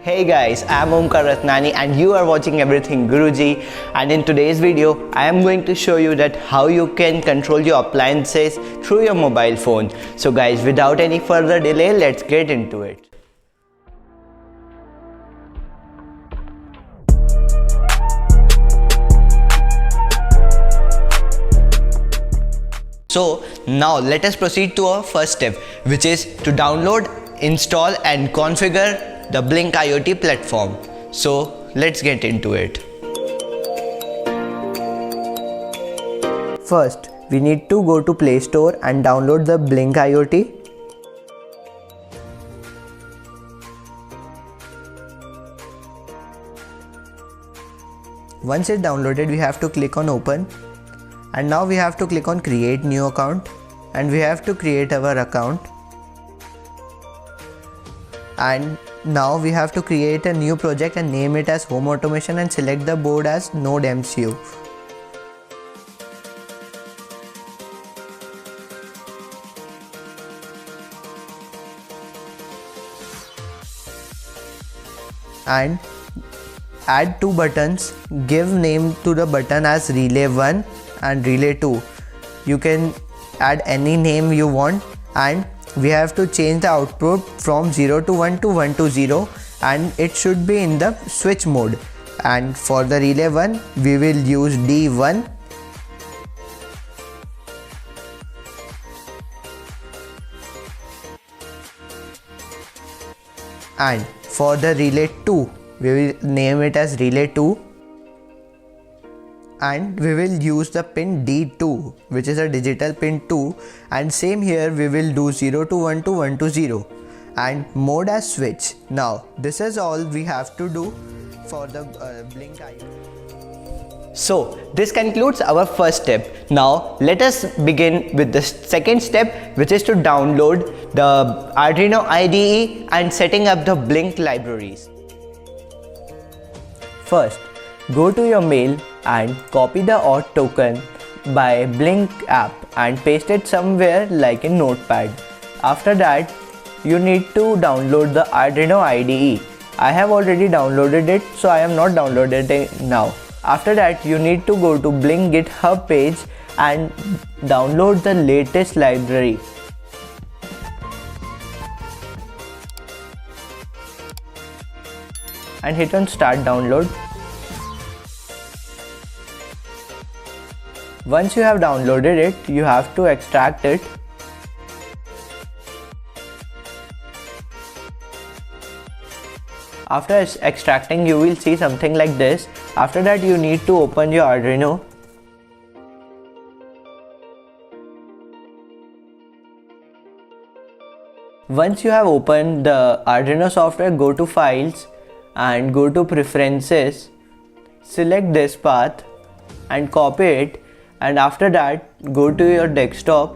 Hey guys, I am Omkar Ratnani and you are watching Everything Guruji, and in today's video I am going to show you that how you can control your appliances through your mobile phone. So guys, without any further delay, let's get into it. So now let us proceed to our first step, which is to download, install and configure the Blynk IoT platform. So let's get into it. First, we need to go to Play Store and download the Blynk IoT. Once it's downloaded, we have to click on Open. And now we have to click on Create New Account, and we have to create our account. And now we have to create a new project and name it as Home Automation and select the board as NodeMCU. And add two buttons. Give name to the button as Relay 1 and Relay 2. You can add any name you want, and we have to change the output from 0 to 1 to 1 to 0, and it should be in the switch mode. And for the Relay 1 we will use D1. And for the Relay 2 we will name it as Relay 2, and we will use the pin D2, which is a digital pin 2, and same here we will do 0 to 1 to 1 to 0 and mode as switch. Now this is all we have to do for the Blynk IoT. So this concludes our first step. Now let us begin with the second step, which is to download the Arduino IDE and setting up the Blynk libraries. First, go to your mail and copy the auth token by Blynk app and paste it somewhere like in Notepad. After that, you need to download the Arduino IDE. I have already downloaded it, so I am not downloading it now. After that, you need to go to Blynk GitHub page and download the latest library. And hit on Start Download. Once you have downloaded it, you have to extract it. After extracting, you will see something like this. After that, you need to open your Arduino. Once you have opened the Arduino software, go to Files and go to Preferences. Select this path and copy it. And after that, go to your desktop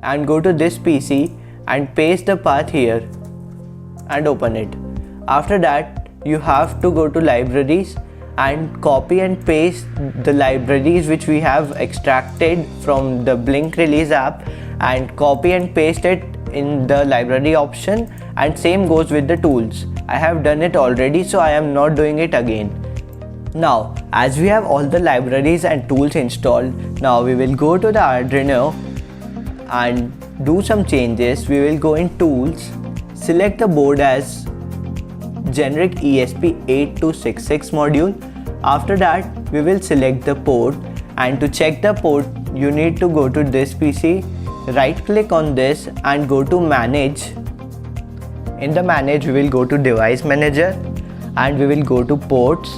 and go to this PC and paste the path here and open it. After that, you have to go to libraries and copy and paste the libraries which we have extracted from the Blynk release app, and copy and paste it in the library option, and same goes with the tools. I have done it already, so I am not doing it again. Now, as we have all the libraries and tools installed, now we will go to the Arduino and do some changes. We will go in Tools, select the board as generic ESP8266 module. After that, we will select the port, and to check the port, you need to go to this PC, right click on this and go to Manage. In the Manage, we will go to Device Manager and we will go to Ports.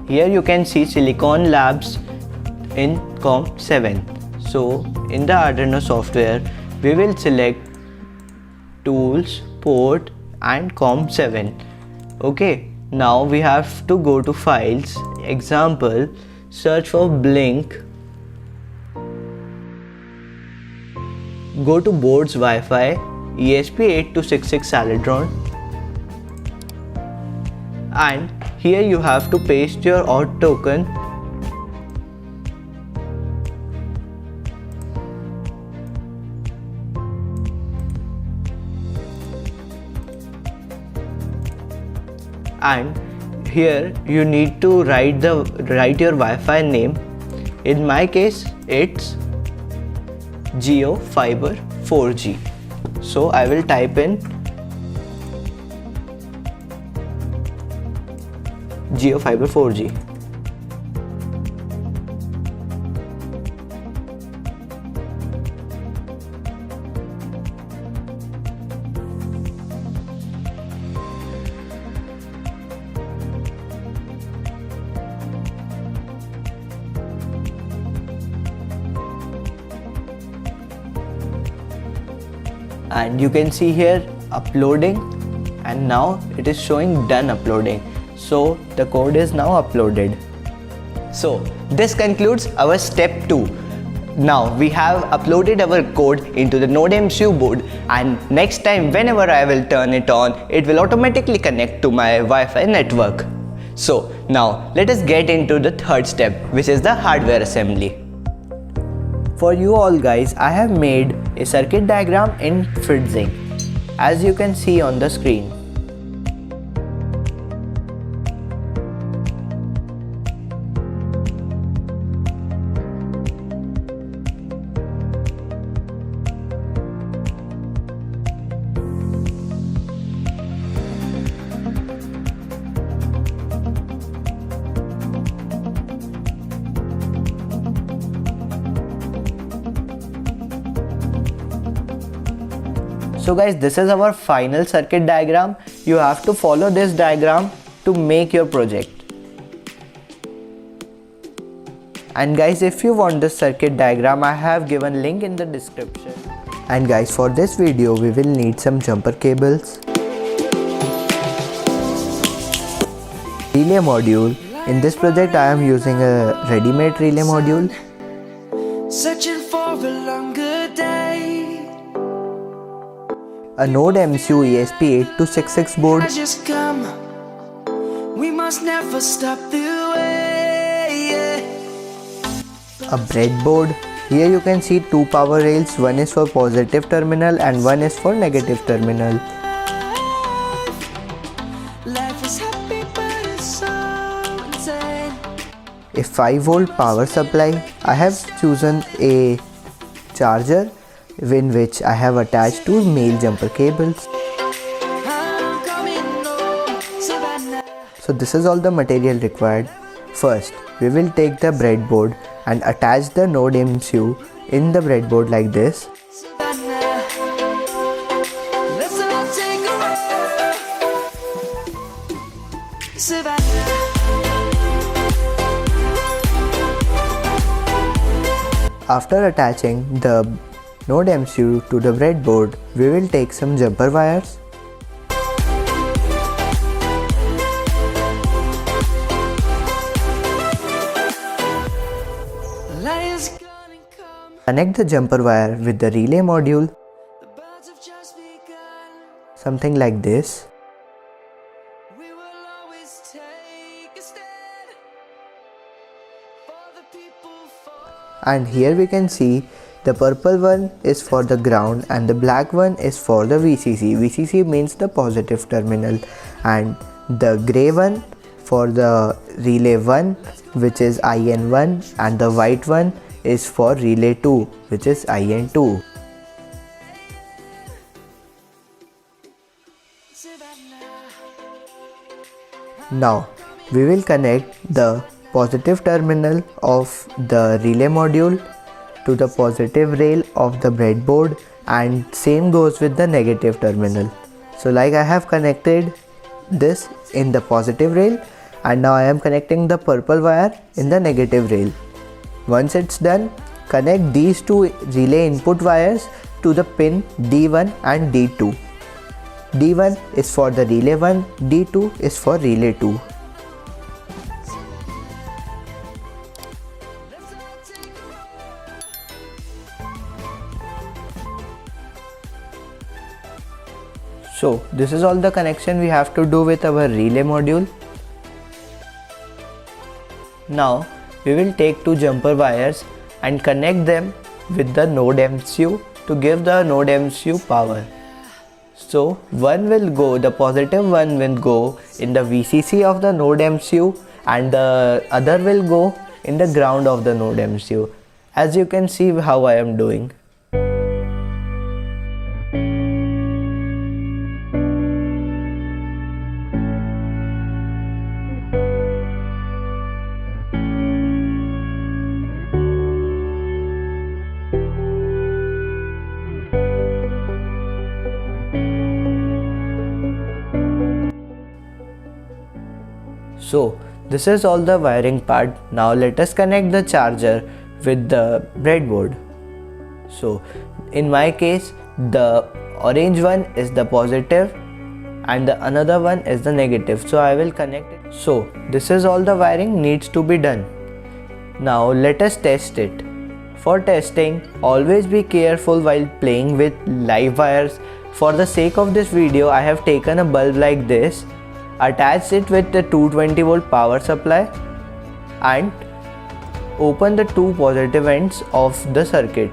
Here you can see Silicon Labs in COM7. So in the Arduino software, we will select Tools, Port and COM7. Okay, now we have to go to Files, Example, search for Blynk, go to Boards Wi-Fi, ESP8266 Saladron, and here you have to paste your auth token. and here you need to write your Wi-Fi name. In my case it's Jio Fiber 4G. So I will type in Jio Fiber 4G. And you can see here uploading, and now it is showing done uploading. So the code is now uploaded. So this concludes our step 2. Now we have uploaded our code into the NodeMCU board, and next time whenever I will turn it on, it will automatically connect to my Wi-Fi network. So now let us get into the third step, which is the hardware assembly. For you all guys, I have made a circuit diagram in Blynk, as you can see on the screen. So guys, this is our final circuit diagram. You have to follow this diagram to make your project. And guys, if you want this circuit diagram, I have given link in the description. And guys, for this video we will need some jumper cables, relay module. In this project I am using a ready-made relay module. Searching for a longer day. A NodeMCU ESP8266 board, Just come. We must never stop the way. a breadboard. Here you can see two power rails, one is for positive terminal and one is for negative terminal. Life is happy but it's so insane. A 5-volt power supply. I have chosen a charger in which I have attached two male jumper cables. I'm coming home, Savannah. So this is all the material required. First, we will take the breadboard and attach the NodeMCU in the breadboard like this. Savannah. Let's all take a ride. Savannah. After attaching the NodeMCU to the breadboard, we will take some jumper wires. Lion's gonna come. Connect the jumper wire with the relay module, The birds have just begun. something like this. We will always take a stand for the people. And here we can see the purple one is for the ground and the black one is for the VCC. VCC means the positive terminal, and the grey one for the relay 1, which is IN1, and the white one is for relay 2, which is IN2. Now we will connect the positive terminal of the relay module to the positive rail of the breadboard, and same goes with the negative terminal. So like I have connected this in the positive rail, and now I am connecting the purple wire in the negative rail. Once it's done, connect these two relay input wires to the pin D1 and D2. D1 is for the relay 1, D2 is for relay 2. So this is all the connection we have to do with our relay module. Now we will take two jumper wires and connect them with the NodeMCU to give the NodeMCU power. So the positive one will go in the VCC of the NodeMCU and the other will go in the ground of the NodeMCU. As you can see how I am doing. So this is all the wiring part. Now let us connect the charger with the breadboard. So in my case, the orange one is the positive and the another one is the negative. So I will connect it. So this is all the wiring needs to be done. Now let us test it. For testing, always be careful while playing with live wires. For the sake of this video, I have taken a bulb like this, attach it with the 220 volt power supply and open the two positive ends of the circuit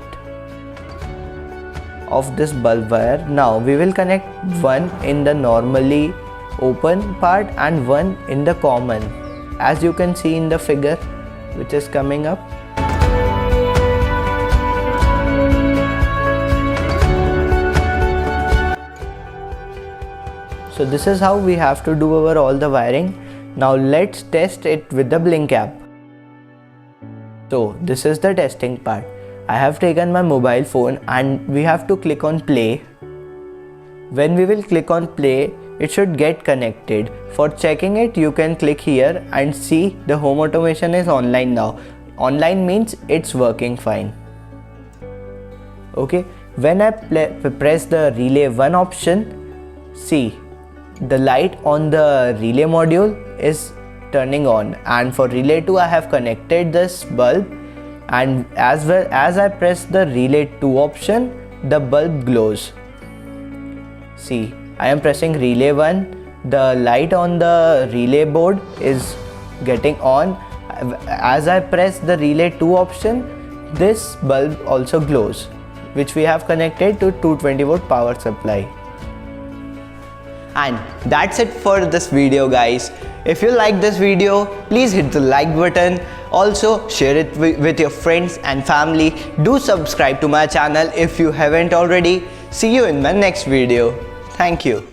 of this bulb wire. Now we will connect one in the normally open part and one in the common, as you can see in the figure which is coming up. So this is how we have to do our all the wiring. Now let's test it with the Blynk app. So this is the testing part. I have taken my mobile phone and we have to click on play. When we will click on play, it should get connected. For checking it, you can click here and see the home automation is online now. Online means it's working fine. Okay, when I press the relay 1 option, see the light on the relay module is turning on, and for relay 2 I have connected this bulb, and as well as I press the relay 2 option, the bulb glows. See, I am pressing relay 1, the light on the relay board is getting on. As I press the relay 2 option, this bulb also glows, which we have connected to 220 volt power supply. And that's it for this video, guys. If you like this video, please hit the like button. Also share it with your friends and family. Do subscribe to my channel if you haven't already. See you in my next video. Thank you.